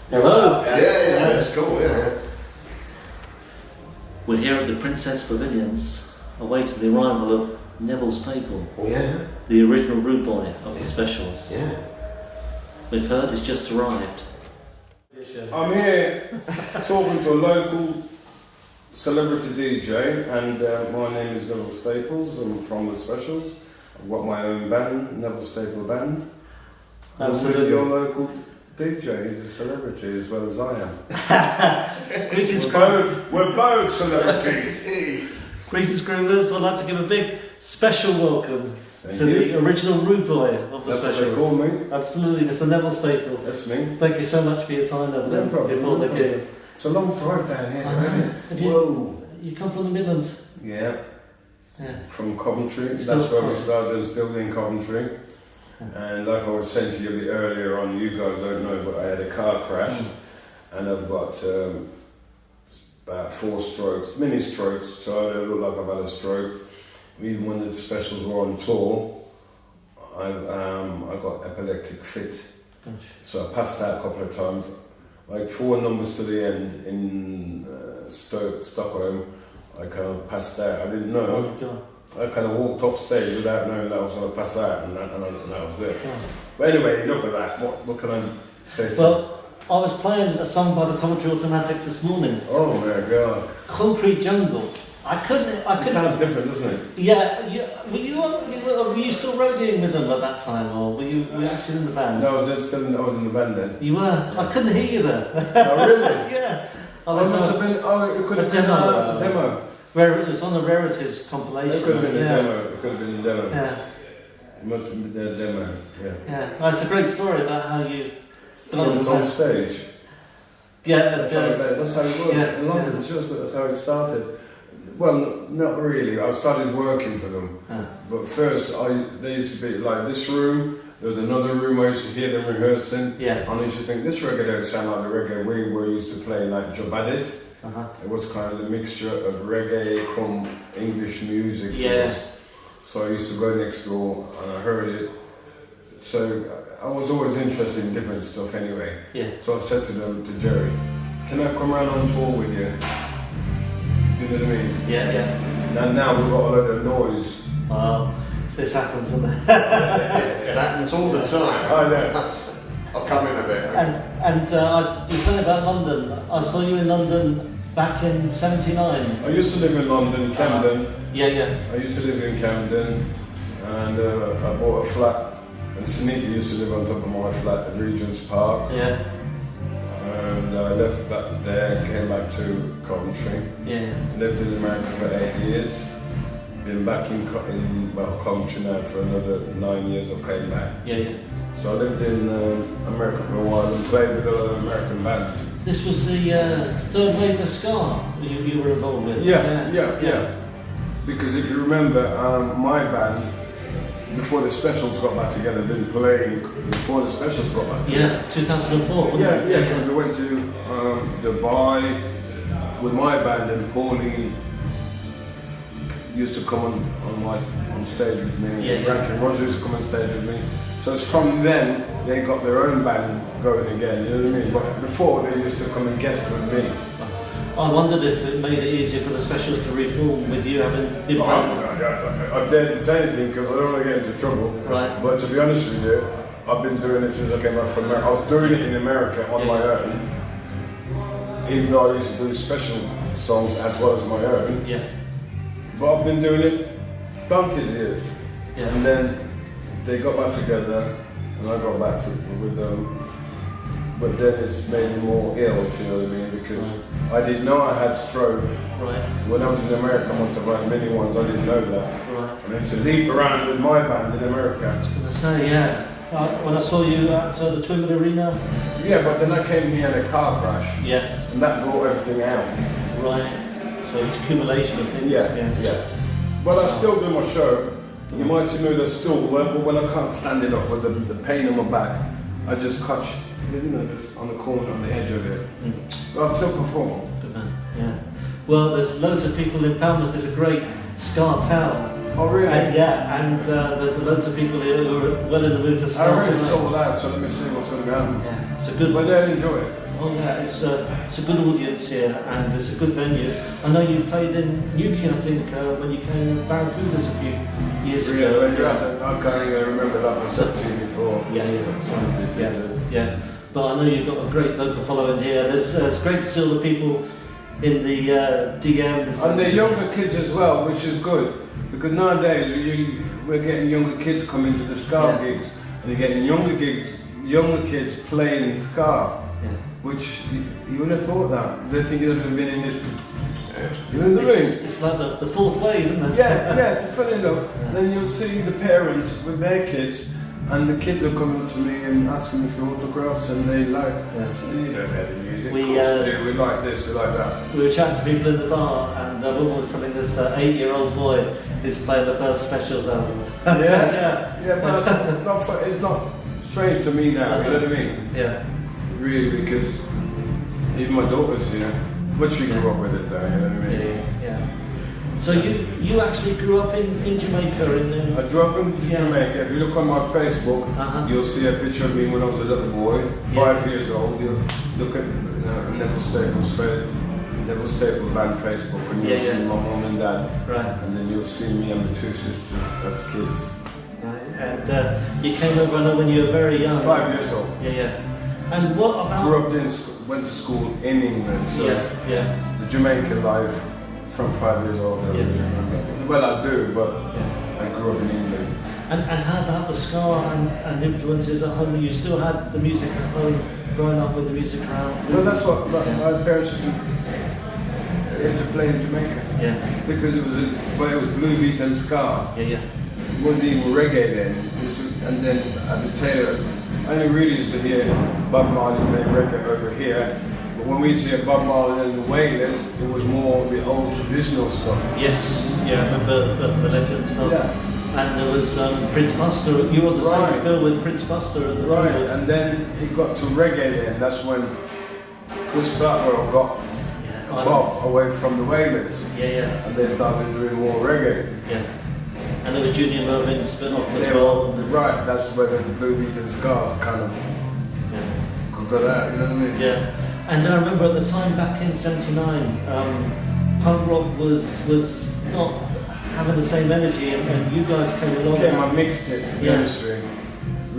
Hello. Yeah, that's cool, yeah. We're here at the Princess Pavillions, awaiting the arrival of Neville Staple, Yeah. the original rude boy of the specials. Yeah. We've heard he's just arrived. I'm here talking to a local celebrity DJ, and my name is Neville Staples. I'm from the Specials. I've got my own band, Neville Staple Band. I'm with your local DJ. He's a celebrity as well as I am. We're both celebrities. Greetings, groovers. I'd like to give a big special welcome Thank to you. the original rude boy of the That's what specials. they call me. Absolutely, Mr. Neville Staple. That's me. Thank you so much for your time over there before the gig. It's a long drive down here, isn't it? Have you, Whoa. you come from the Midlands? Yeah. Yeah. From Coventry. Still That's where we Coventry. started. I'm still in Coventry. And like I was saying to you a bit earlier on, you guys don't know, but I had a car crash, and I've got about 4 strokes, mini strokes, so I don't look like I've had a stroke. Even when the specials were on tour, I got epileptic fit, so I passed out a couple of times, like 4 numbers to the end in Stockholm. I kind of passed out. I didn't know. Oh my God. I kind of walked off stage without knowing that I was going to pass out, and that was it. Yeah. But anyway, enough of that. What can I say to you? Well, I was playing a song by the Coventry Automatic this morning. Oh my God. Concrete Jungle. I couldn't. It sounds different, doesn't it? Yeah. Were you still roadieing with them at that time, or were you actually in the band? No, I was in the band then. You were. Yeah. I couldn't hear you there. Oh really? Yeah. It could have been a demo. It was on the Rarities compilation. It could have been a demo. It could have been a demo. Yeah. It must have been a demo. Yeah. Yeah. That's a great story about how you Jumped on stage. Yeah. That's how it was. Yeah, In London, just that's how it started. Well, not really. I started working for them. But first, they used to be like this room. There was another room I used to hear them rehearsing. Yeah. And I used to think this reggae don't sound like the reggae we were used to play, like Jabadis. It was kind of a mixture of reggae come English music to us. So I used to go next door and I heard it. So I was always interested in different stuff anyway. Yeah. So I said to Jerry, can I come around on tour with you? You know what I mean? Yeah, yeah. And now we've got a lot of noise. This happens, doesn't it? It happens all the time. I know. I'll come in a bit. And you said about London. I saw you in London back in '79. I used to live in London, Camden. Yeah. I used to live in Camden, and I bought a flat. And Sunita used to live on top of my flat at Regent's Park. Yeah. And I left back there and came back to Coventry. Yeah. Lived in America for 8 years. Been back in Coventry now for another 9 years. I came back. Yeah. So I lived in America for a while and played with a lot of American bands. This was the third wave of ska you were involved with. Yeah. Because if you remember, my band, before the Specials got back together, been playing before the Specials got back together. Yeah, 2004. Yeah, because we went to Dubai with my band, and Pauline used to come on stage with me. Rankin Roger used to come on stage with me. So it's from then they got their own band going again. You know what I mean? But before they used to come and guest with me. I wondered if it made it easier for the Specials to reform with you having been I didn't say anything because I don't want to get into trouble. Right. But to be honest with you, I've been doing it since I came back from America. I was doing it in America on my own. Even though I used to do special songs as well as my own. Yeah. But I've been doing it donkey's years. Yeah. And then they got back together and I got back with them. But then it's made me more ill, if you know what I mean, because I didn't know I had stroke. Right. When I was in America, I must have had many ones, I didn't know that. Right. And I used to leap around with my band in America. I was going to say, yeah. When I saw you at the Twinwood Arena. Yeah, but then I came here in a car crash. Yeah. And that brought everything out. Right. So it's accumulation of things. Yeah. But I still do my show. You might see me with a stool, but when I can't stand it up with the pain in my back, I just catch, just on the corner, on the edge of it. But I still perform. Good man. Yeah. Well, there's loads of people in Falmouth. There's a great ska town Oh, really? And there's loads of people here who are well in the mood for I Ska already tonight. sold out, so let me see what's going to happen. Yeah, it's a good. But they'll enjoy it. Oh yeah, it's a good audience here, and it's a good venue. I know you played in Newquay, I think, when you came to Barracudas a few years ago. I can't even remember that I said to you before. Yeah. But I know you've got a great local following here. It's great to see all the people in the DMs. And the younger kids as well, which is good. Because nowadays we're getting younger kids coming to the ska gigs. And you're getting younger kids playing ska. Yeah. Which you would have thought that. They think it would have been in this. You know what I mean? It's like the fourth wave, isn't it? Yeah, funny enough. Then you'll see the parents with their kids, and the kids are coming to me and asking me for autographs, and they like, you know, the music. We like this, we like that. We were chatting to people in the bar, and the woman was telling this 8-year-old boy is playing the first Specials album. Yeah, but it's not strange to me now. You know what I mean? Yeah. Really, because even my daughters, you know, but she grew up with it though, you know what I mean? Yeah. So you actually grew up in Jamaica? I grew up in Jamaica. If you look on my Facebook, you'll see a picture of me when I was a little boy, 5 years old. You'll look at Neville Staple band Facebook, and you'll see my mum and dad. Right. And then you'll see me and my 2 sisters as kids. Right. And you came over, I know, when you were very young. 5 years old. Yeah. And what about... Grew up went to school in England, so the Jamaican life from 5 years old, I don't really remember. Well, I do, but I grew up in England. And how about the ska and influences at home? You still had the music at home, growing up with the music around? Well, that's what my parents used to play in Jamaica. Yeah. Because it was blue beat and ska. Yeah. It wasn't even reggae then. And then at the tail, I only really used to hear Bob Marley playing reggae over here. But when we used to hear Bob Marley and the Wailers, it was more the old traditional stuff. Yes, I remember the legend stuff. Yeah. And there was Prince Buster. You were on the same bill with Prince Buster. And then he got to reggae then. That's when Chris Blackwell got Bob away from the Wailers. And they started doing more reggae. Yeah. And there was Junior Mervin's spin-off as well. Right, that's where the blue beat and scars kind of got out, you know what I mean? Yeah. And I remember at the time back in '79, punk rock was not having the same energy, and you guys came along. I mixed it, to be honest with you.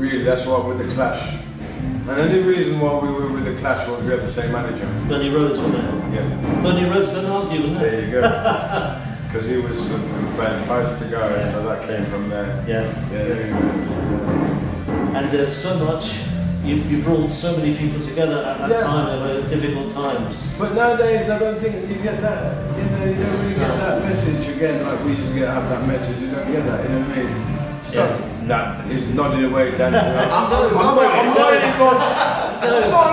Really, that's why with the Clash. And the only reason why we were with the Clash was we had the same manager. Bernie Rhodes, wasn't it? Yeah. Bernie Rhodes didn't argue, wasn't it? There you go. Because he was band Fights to Go, so that came from there. And there's so much, you brought so many people together at that time, at difficult times. But nowadays I don't think you get that, you know, you don't really get that message again like we used to have that message, you don't get that, you know what I mean? Stop. He's nodding away, dancing. I'm not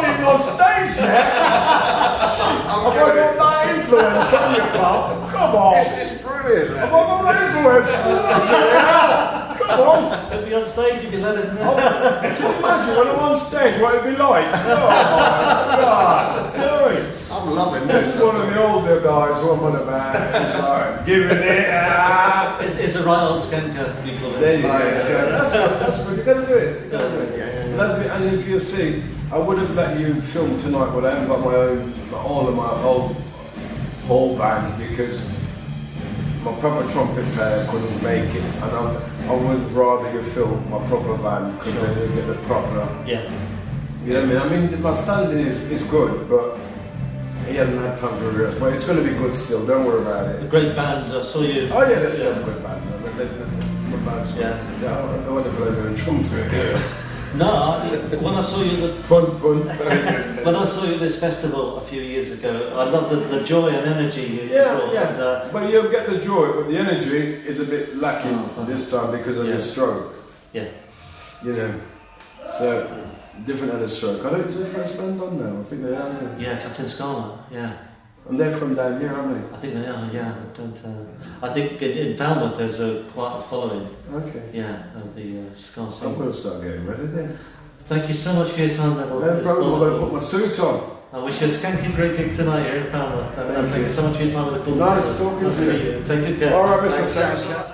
even on stage yet. I've got that influence on you, pal. Come on. It's brilliant. I've got that influence. Come on. He'll be on stage, you can let him know. Can you imagine when I'm on stage what it'd be like? Oh my God. You know what I mean? I'm loving This this. is one of the older guys who I'm on about. He's like, giving it. It's a right old skanker, we call it. There you go. That's good. You've got to do it. You've got to do it. And if you see, I would have let you film tonight, but I haven't got all of my old whole band because my proper trumpet player couldn't make it, and I would rather you film my proper band because then you get the proper. Yeah. You know what I mean? My standing is good, but he hasn't had time to rehearse. But it's going to be good still. Don't worry about it. A great band. I saw you. Oh yeah, that's a good band. The band's good. I want to play the drum to it. No, when I saw you fun. When I saw you at this festival a few years ago, I loved the joy and energy you brought. And, but you'll get the joy, but the energy is a bit lacking this time because of the stroke. Yeah. You know, so different at a stroke. I don't. Is the first band on now? I think they are. Yeah, Captain Scarlet. Yeah. And they're from down here, aren't they? I think they are, yeah. I think in Falmouth there's quite a following. Okay. Yeah, of the ska scene. I'm going to start getting ready then. Thank you so much for your time, Neville. No problem, I'm going to put my suit on. I wish you a skanking great gig tonight here in Falmouth. Thank you so much for your time with the call. Nice talking to you. Take good care. All right, Mr. Skank.